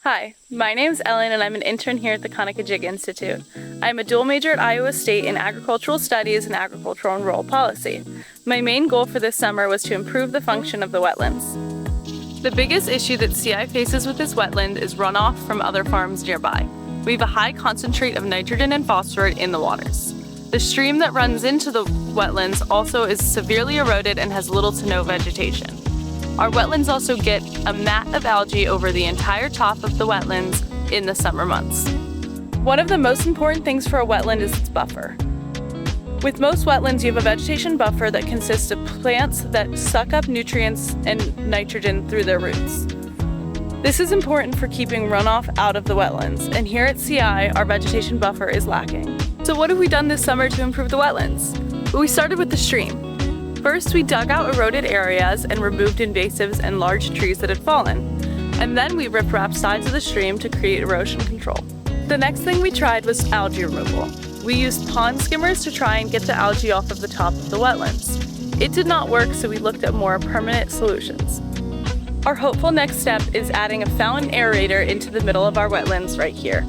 Hi, my name's Ellen and I'm an intern here at the Conococheague Institute. I'm a dual major at Iowa State in agricultural studies and agricultural and rural policy. My main goal for this summer was to improve the function of the wetlands. The biggest issue that CI faces with this wetland is runoff from other farms nearby. We have a high concentrate of nitrogen and phosphorus in the waters. The stream that runs into the wetlands also is severely eroded and has little to no vegetation. Our wetlands also get a mat of algae over the entire top of the wetlands in the summer months. One of the most important things for a wetland is its buffer. With most wetlands, you have a vegetation buffer that consists of plants that suck up nutrients and nitrogen through their roots. This is important for keeping runoff out of the wetlands, and here at CI, our vegetation buffer is lacking. So what have we done this summer to improve the wetlands? Well, we started with the stream. First, we dug out eroded areas and removed invasives and large trees that had fallen. And then we riprap sides of the stream to create erosion control. The next thing we tried was algae removal. We used pond skimmers to try and get the algae off of the top of the wetlands. It did not work, so we looked at more permanent solutions. Our hopeful next step is adding a fountain aerator into the middle of our wetlands right here.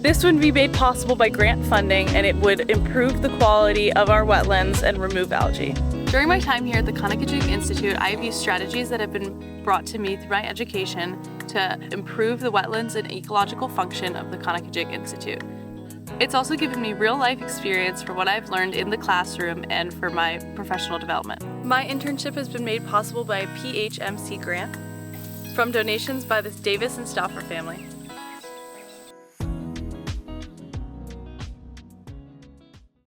This would be made possible by grant funding, and it would improve the quality of our wetlands and remove algae. During my time here at the Conococheague Institute, I have used strategies that have been brought to me through my education to improve the wetlands and ecological function of the Conococheague Institute. It's also given me real-life experience for what I've learned in the classroom and for my professional development. My internship has been made possible by a PHMC grant from donations by the Davis and Stauffer family.